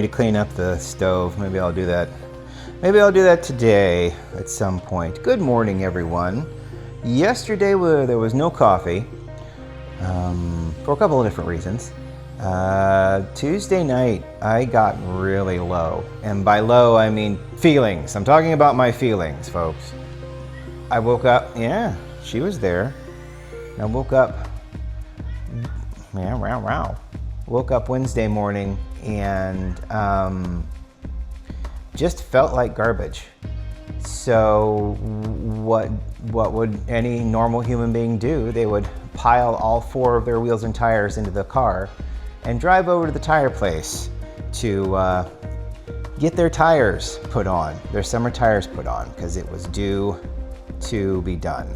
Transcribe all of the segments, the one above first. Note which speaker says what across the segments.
Speaker 1: clean up the stove. Maybe I'll do that. Maybe I'll do that today at some point. Good morning, everyone. Yesterday there was no coffee for a couple of different reasons. Tuesday night I got really low, and by low I mean feelings. I'm talking about my feelings, folks. I woke up, yeah, she was there. I woke up, woke up Wednesday morning and just felt like garbage. So what would any normal human being do? They would pile all 4 of their wheels and tires into the car and drive over to the tire place to get their tires put on, their summer tires put on, because it was due to be done.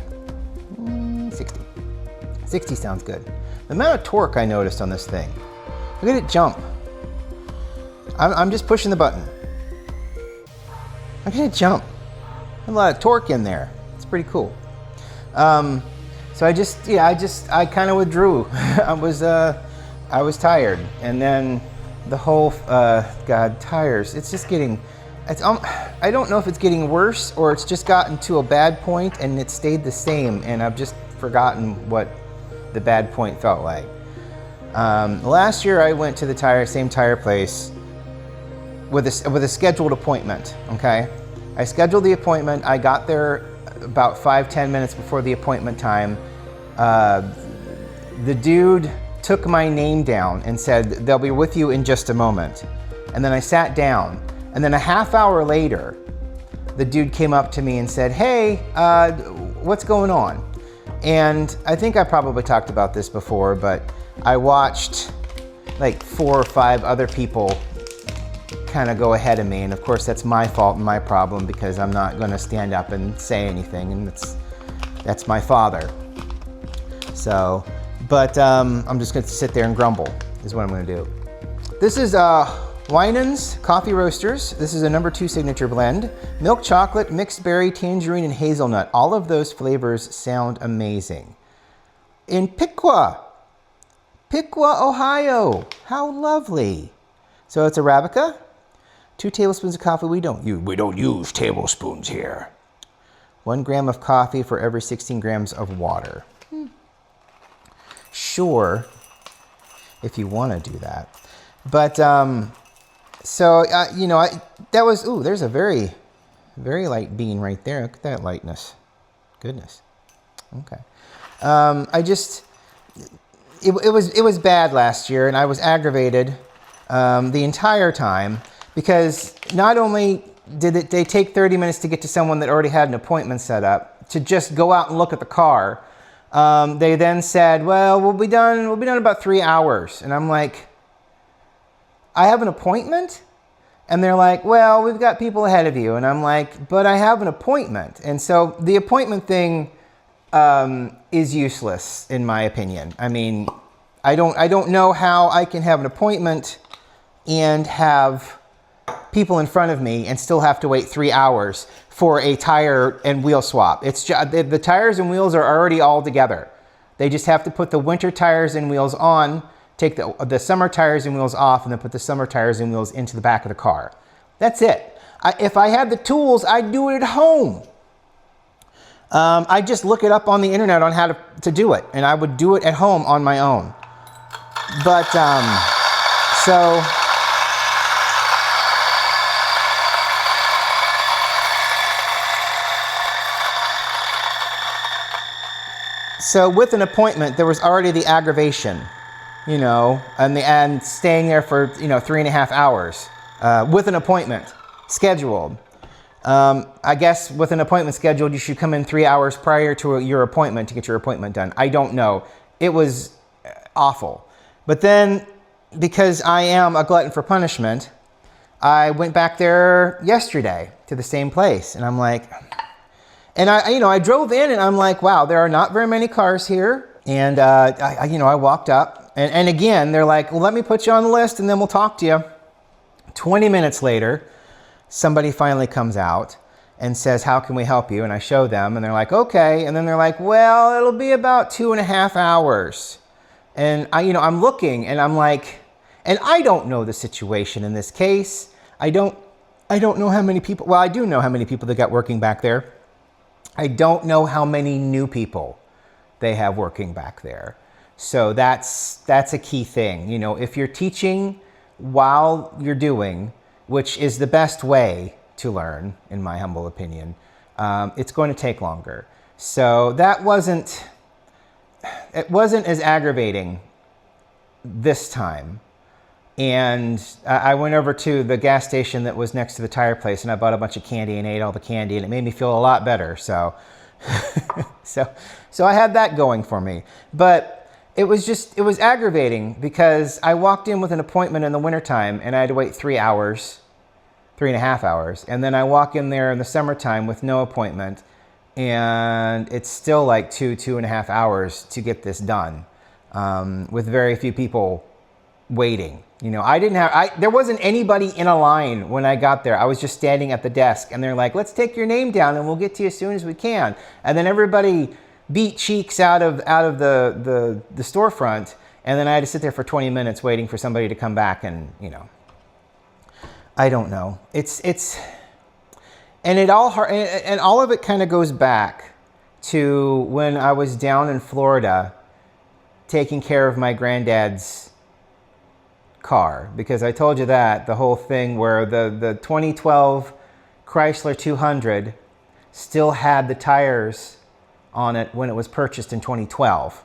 Speaker 1: 60 sounds good. The amount of torque I noticed on this thing. Look at it jump. I'm just pushing the button. Look at it jump. A lot of torque in there. It's pretty cool. So I kind of withdrew. I was tired, and then the whole tires. It's just getting. I don't know if it's getting worse or it's just gotten to a bad point and it stayed the same, and I've just forgotten what the bad point felt like. Last year I went to the same tire place with a scheduled appointment. Okay, I scheduled the appointment. I got there about 5-10 minutes before the appointment time. The dude took my name down and said, "They'll be with you in just a moment." And then I sat down, and then a half hour later, the dude came up to me and said, "Hey, what's going on?" And I think I probably talked about this before, but I watched like 4 or 5 other people kind of go ahead of me, and of course that's my fault and my problem because I'm not going to stand up and say anything, and that's my father. So, but I'm just going to sit there and grumble is what I'm going to do. This is Winans Coffee Roasters. This is a number 2 signature blend. Milk chocolate, mixed berry, tangerine, and hazelnut. All of those flavors sound amazing. In Piqua, Ohio. How lovely. So it's Arabica. 2 tablespoons of coffee. We don't use tablespoons here. 1 gram of coffee for every 16 grams of water. Sure, if you want to do that. But that was, there's a very, very light bean right there. Look at that lightness. Goodness. Okay. It was bad last year, and I was aggravated the entire time because not only did they take 30 minutes to get to someone that already had an appointment set up to just go out and look at the car. They then said, "Well, we'll be done in about 3 hours." And I'm like, "I have an appointment?" And they're like, "Well, we've got people ahead of you." And I'm like, "But I have an appointment." And so the appointment thing is useless in my opinion. I mean, I don't know how I can have an appointment and have people in front of me and still have to wait 3 hours for a tire and wheel swap. It's just, the tires and wheels are already all together. They just have to put the winter tires and wheels on, take the summer tires and wheels off, and then put the summer tires and wheels into the back of the car. That's it. If I had the tools, I'd do it at home. I just look it up on the internet on how to do it, and I would do it at home on my own. But So with an appointment, there was already the aggravation, and staying there for 3.5 hours with an appointment scheduled. I guess with an appointment scheduled, you should come in 3 hours prior to your appointment to get your appointment done. I don't know. It was awful. But then, because I am a glutton for punishment, I went back there yesterday to the same place, and I'm like, and I drove in, and I'm like, wow, there are not very many cars here. And I walked up, and again, they're like, well, let me put you on the list, and then we'll talk to you. 20 minutes later, somebody finally comes out and says, how can we help you? And I show them, and they're like, okay. And then they're like, well, it'll be about 2.5 hours. And I'm looking, and I'm like, And I don't know the situation in this case. I don't know how many people, well, I do know how many people they got working back there. I don't know how many new people they have working back there. So that's a key thing. You know, if you're teaching while you're doing, which is the best way to learn, in my humble opinion, it's going to take longer. So it wasn't as aggravating this time. And I went over to the gas station that was next to the tire place, and I bought a bunch of candy and ate all the candy, and it made me feel a lot better. So, so I had that going for me. But it was aggravating because I walked in with an appointment in the wintertime, and I had to wait 3 hours, 3.5 hours. And then I walk in there in the summertime with no appointment, and it's still like 2.5 hours to get this done, with very few people waiting. You know, there wasn't anybody in a line when I got there. I was just standing at the desk, and they're like, let's take your name down and we'll get to you as soon as we can. And then everybody beat cheeks out of the storefront, and then I had to sit there for 20 minutes waiting for somebody to come back. And, you know, I don't know. And all of it kind of goes back to when I was down in Florida taking care of my granddad's car, because I told you that the whole thing where the 2012 Chrysler 200 still had the tires on it when it was purchased in 2012.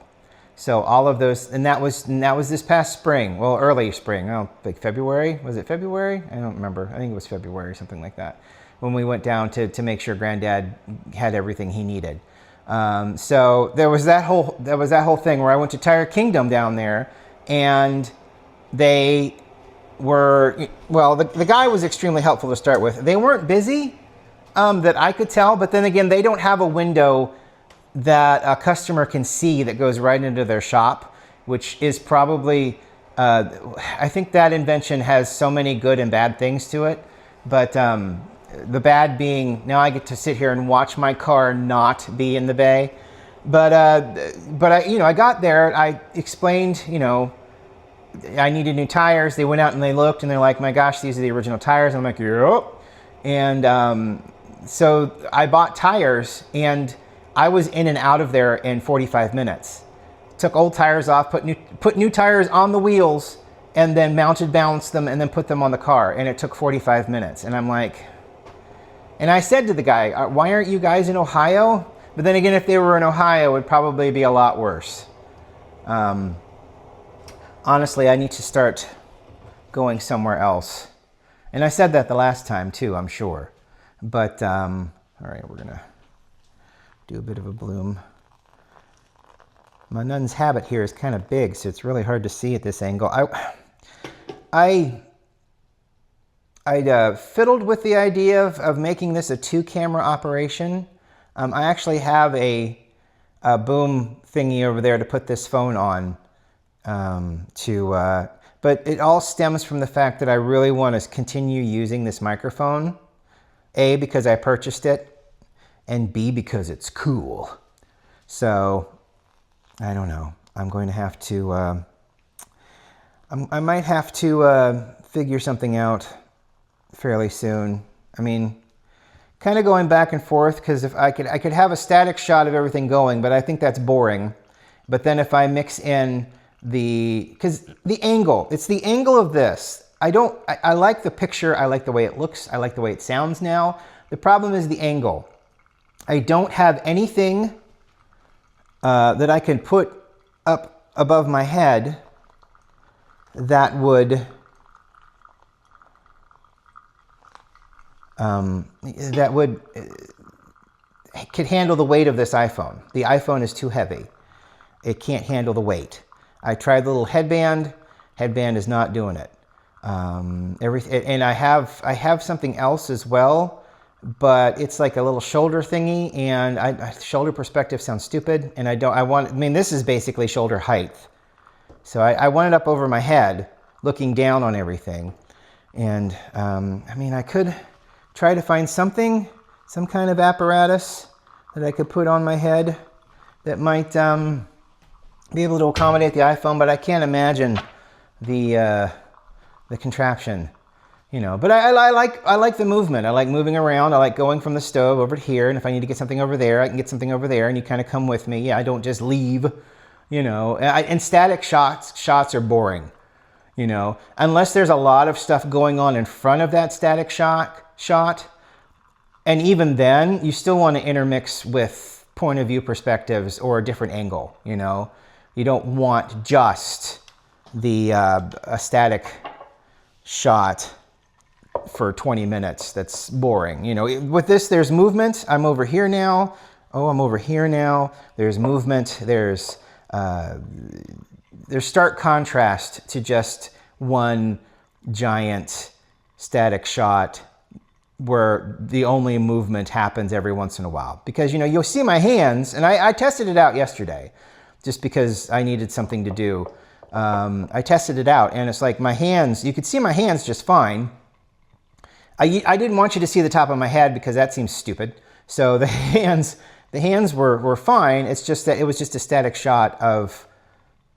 Speaker 1: So all of those, and that was this past spring, well, early spring, like February, was it February? I don't remember. I think it was February, something like that, when we went down to make sure Granddad had everything he needed. So there was that whole thing where I went to Tire Kingdom down there, and they were, well, the guy was extremely helpful to start with. They weren't busy, that I could tell, but then again, they don't have a window that a customer can see that goes right into their shop, which is probably, I think that invention has so many good and bad things to it. But the bad being, now I get to sit here and watch my car not be in the bay. But I got there, I explained, I needed new tires. They went out and they looked, and they're like, my gosh, these are the original tires. And I'm like, yep. And so I bought tires, and I was in and out of there in 45 minutes. Took old tires off, put new tires on the wheels, and then balanced them, and then put them on the car. And it took 45 minutes. And I'm like, and I said to the guy, why aren't you guys in Ohio? But then again, if they were in Ohio, it would probably be a lot worse. Honestly, I need to start going somewhere else. And I said that the last time too, I'm sure. But, all right, we're gonna do a bit of a bloom. My nun's habit here is kind of big, so it's really hard to see at this angle. I fiddled with the idea of making this a 2-camera operation. I actually have a boom thingy over there to put this phone on. But it all stems from the fact that I really want to continue using this microphone. A, because I purchased it, and B, because it's cool. So, I don't know. I'm going to have to, I might have to figure something out fairly soon. I mean, kind of going back and forth, because if I could have a static shot of everything going, but I think that's boring. But then if I mix in because the angle, it's the angle of this. I like the picture. I like the way it looks. I like the way it sounds now. The problem is the angle. I don't have anything that I can put up above my head that would could handle the weight of this iPhone. The iPhone is too heavy. It can't handle the weight. I tried the little headband. Headband is not doing it. And I have something else as well, but it's like a little shoulder thingy, and shoulder perspective sounds stupid, and this is basically shoulder height. So I want it up over my head, looking down on everything. And I could try to find some kind of apparatus that I could put on my head that might be able to accommodate the iPhone, but I can't imagine the the contraption, you know. But I like the movement. I like moving around. I like going from the stove over to here, and if I need to get something over there, I can get something over there, and you kind of come with me. Yeah, I don't just leave, you know. And static shots are boring, you know, unless there's a lot of stuff going on in front of that static shot. And even then, you still want to intermix with point of view perspectives or a different angle, you know. You don't want just the a static shot for 20 minutes. That's boring. You know, with this, there's movement. I'm over here now. Oh, I'm over here now. There's movement. There's stark contrast to just one giant static shot where the only movement happens every once in a while. Because, you know, you'll see my hands, and I tested it out yesterday just because I needed something to do. I tested it out, and it's like my hands, you could see my hands just fine. I didn't want you to see the top of my head because that seems stupid. So the hands were fine. It's just that it was just a static shot of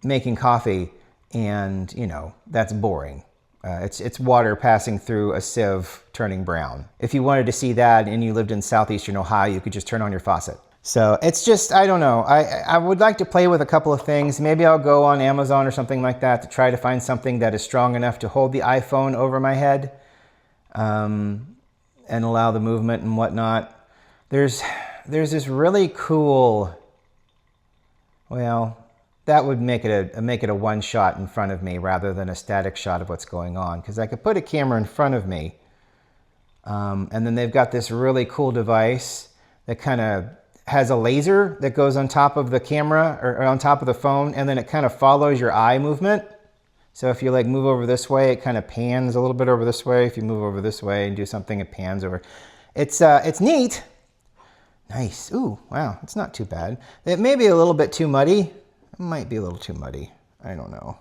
Speaker 1: making coffee, and, you know, that's boring. It's water passing through a sieve turning brown. If you wanted to see that and you lived in southeastern Ohio, you could just turn on your faucet. So it's just, I don't know. I would like to play with a couple of things. Maybe I'll go on Amazon or something like that to try to find something that is strong enough to hold the iPhone over my head and allow the movement and whatnot. There's this really cool, well, that would make it a one shot in front of me rather than a static shot of what's going on, because I could put a camera in front of me, and then they've got this really cool device that kind of has a laser that goes on top of the camera or on top of the phone, and then it kind of follows your eye movement. So if you like move over this way, it kind of pans a little bit over this way. If you move over this way and do something, it pans over. It's neat. Nice. Ooh, wow, it's not too bad. It may be a little bit too muddy. It might be a little too muddy. I don't know.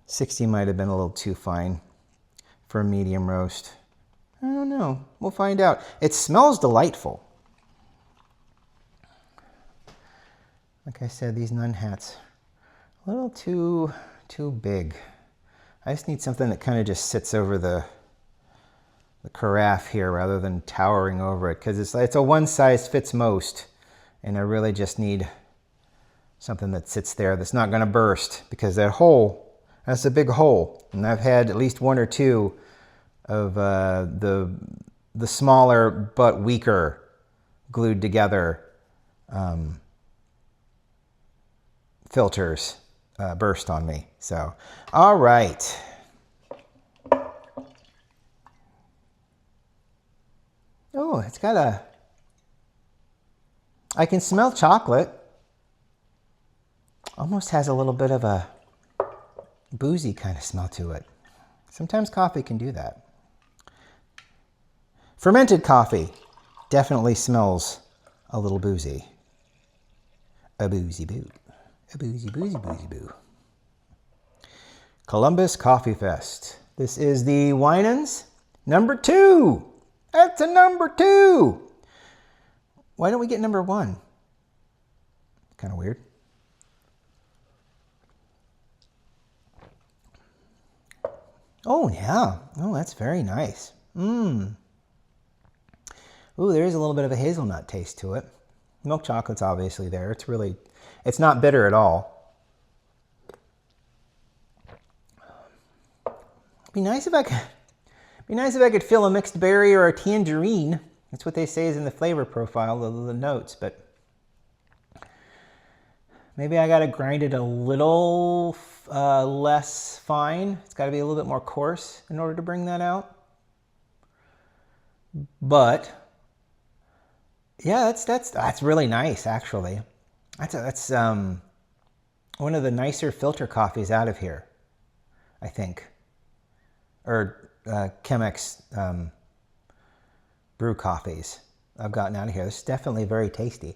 Speaker 1: 60 might have been a little too fine for a medium roast. I don't know. We'll find out. It smells delightful. Like I said, these nun hats, a little too big. I just need something that kind of just sits over the carafe here rather than towering over it, because it's a one size fits most, and I really just need something that sits there that's not going to burst, because that's a big hole, and I've had at least one or two of the smaller but weaker glued together filters burst on me. So, all right. Oh, it's got I can smell chocolate. Almost has a little bit of a boozy kind of smell to it. Sometimes coffee can do that. Fermented coffee definitely smells a little boozy. A boozy boo. A boozy boozy boozy boo. Columbus Coffee Fest. This is the Winans number 2. That's a number 2. Why don't we get number 1? Kind of weird. Oh, yeah. Oh, that's very nice. Ooh, there is a little bit of a hazelnut taste to it. Milk chocolate's obviously there. It's not bitter at all. Be nice if I could feel a mixed berry or a tangerine. That's what they say is in the flavor profile, the notes, but maybe I gotta grind it a little less fine. It's gotta be a little bit more coarse in order to bring that out. But yeah, that's really nice, actually. That's one of the nicer filter coffees out of here, I think. Or Chemex brew coffees I've gotten out of here. This is definitely very tasty.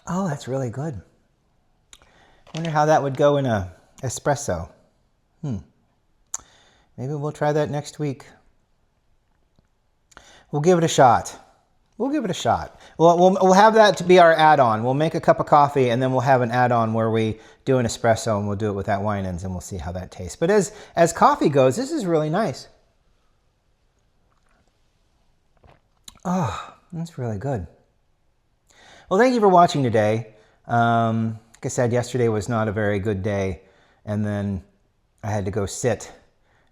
Speaker 1: Oh, that's really good. I wonder how that would go in a espresso. Maybe we'll try that next week. We'll give it a shot. We'll give it a shot. We'll have that to be our add-on. We'll make a cup of coffee and then we'll have an add-on where we do an espresso and we'll do it with that Winans and we'll see how that tastes. But as coffee goes, this is really nice. Oh, that's really good. Well, thank you for watching today. Like I said, yesterday was not a very good day, and then I had to go sit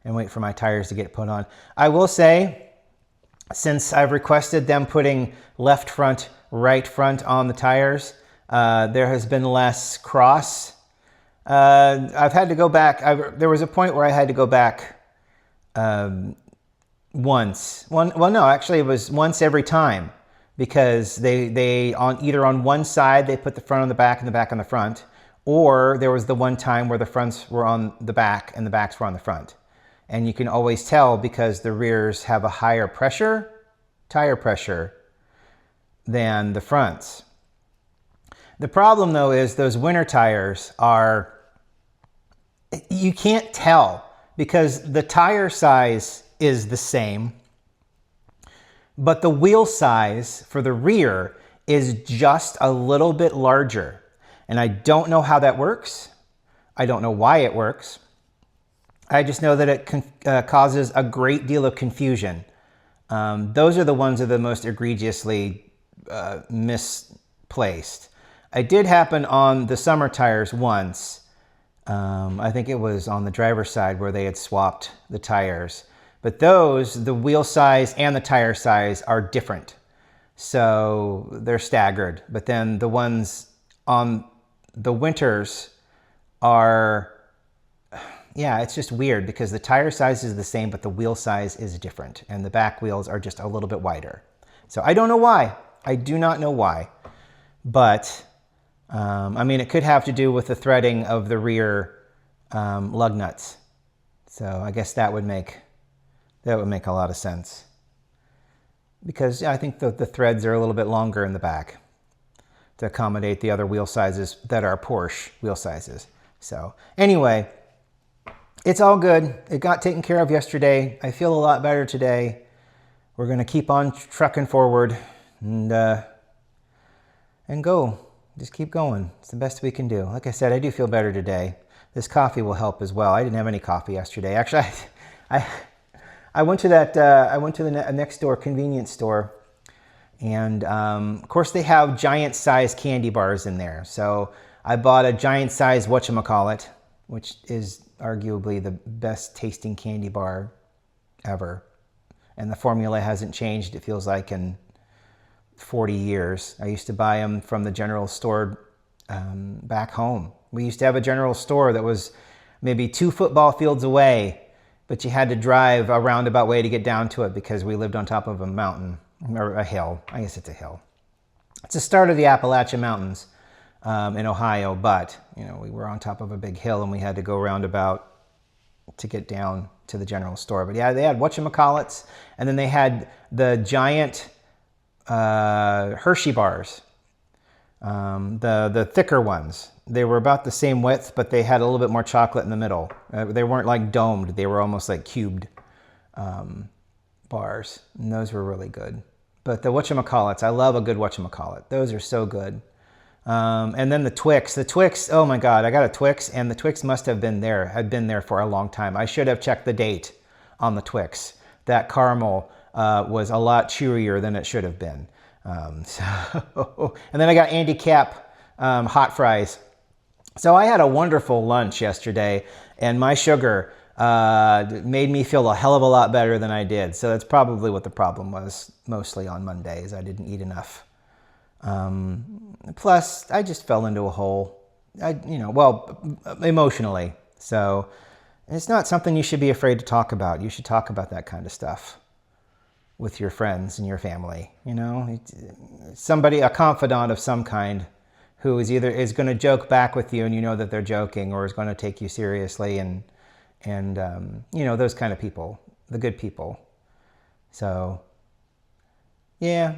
Speaker 1: and wait for my tires to get put on. I will say, since I've requested them putting left front, right front on the tires, there has been less cross. I've had to go back. There was a point where I had to go back once. Well, no, actually it was once every time, because they on either on one side they put the front on the back and the back on the front, or there was the one time where the fronts were on the back and the backs were on the front. And you can always tell because the rears have a higher pressure, tire pressure, than the fronts. The problem though is those winter tires you can't tell because the tire size is the same, but the wheel size for the rear is just a little bit larger. And I don't know how that works. I don't know why it works. I just know that it causes a great deal of confusion. Those are the ones that are the most egregiously misplaced. It did happen on the summer tires once. I think it was on the driver's side where they had swapped the tires. But those, the wheel size and the tire size are different. So they're staggered. But then the ones on the winters are, yeah, it's just weird because the tire size is the same, but the wheel size is different. And the back wheels are just a little bit wider. So I don't know why. I do not know why. But, I mean, it could have to do with the threading of the rear lug nuts. So I guess that would make a lot of sense. Because I think the threads are a little bit longer in the back to accommodate the other wheel sizes that are Porsche wheel sizes. So anyway, it's all good. It got taken care of yesterday. I feel a lot better today. We're going to keep on trucking forward and go. Just keep going. It's the best we can do. Like I said, I do feel better today. This coffee will help as well. I didn't have any coffee yesterday. Actually, I went to the next door convenience store, and of course they have giant size candy bars in there. So I bought a giant size whatchamacallit, which is arguably the best tasting candy bar ever. And the formula hasn't changed, it feels like, in 40 years. I used to buy them from the general store back home. We used to have a general store that was maybe 2 football fields away, but you had to drive a roundabout way to get down to it because we lived on top of a mountain, or a hill. I guess it's a hill. It's the start of the Appalachian Mountains in Ohio, but you know, we were on top of a big hill and we had to go roundabout to get down to the general store. But yeah, they had whatchamacallits, and then they had the giant Hershey bars, the thicker ones. They were about the same width, but they had a little bit more chocolate in the middle. They weren't like domed. They were almost like cubed bars. And those were really good. But the whatchamacallits, I love a good whatchamacollit. Those are so good. And then the Twix. The Twix, oh my God, I got a Twix, and the Twix must have been there, had been there for a long time. I should have checked the date on the Twix. That caramel was a lot chewier than it should have been. And then I got Andy Cap hot fries. So I had a wonderful lunch yesterday, and my sugar made me feel a hell of a lot better than I did. So that's probably what the problem was mostly on Monday, is I didn't eat enough. Plus, I just fell into a hole, emotionally. So it's not something you should be afraid to talk about. You should talk about that kind of stuff with your friends and your family. You know, somebody, a confidant of some kind, who is going to joke back with you, and you know that they're joking, or is going to take you seriously, and those kind of people, the good people. So yeah,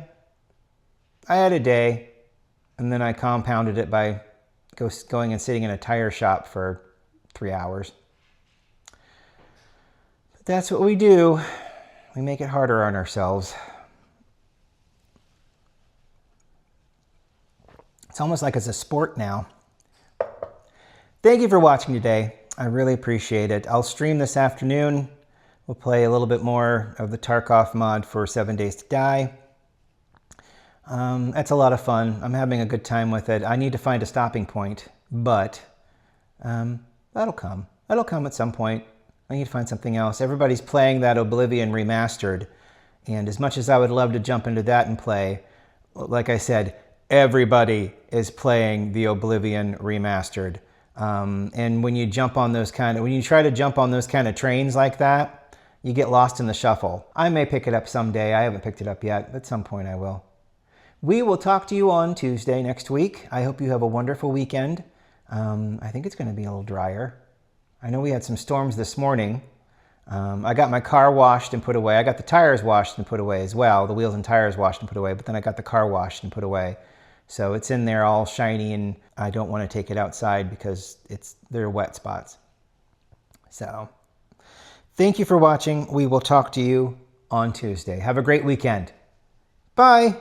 Speaker 1: I had a day, and then I compounded it by going and sitting in a tire shop for 3 hours. But that's what we do. We make it harder on ourselves. It's almost like it's a sport now. Thank you for watching today. I really appreciate it. I'll stream this afternoon. We'll play a little bit more of the Tarkov mod for 7 Days to Die. It's a lot of fun. I'm having a good time with it. I need to find a stopping point, but that'll come. That'll come at some point. I need to find something else. Everybody's playing that Oblivion Remastered, and as much as I would love to jump into that and play, like I said, everybody is playing the Oblivion Remastered. And when you try to jump on those kind of trains like that, you get lost in the shuffle. I may pick it up someday. I haven't picked it up yet, but at some point I will. We will talk to you on Tuesday next week. I hope you have a wonderful weekend. I think it's going to be a little drier. I know we had some storms this morning. I got my car washed and put away. I got the tires washed and put away as well. The wheels and tires washed and put away, but then I got the car washed and put away. So it's in there all shiny, and I don't want to take it outside because they're wet spots. So thank you for watching. We will talk to you on Tuesday. Have a great weekend. Bye.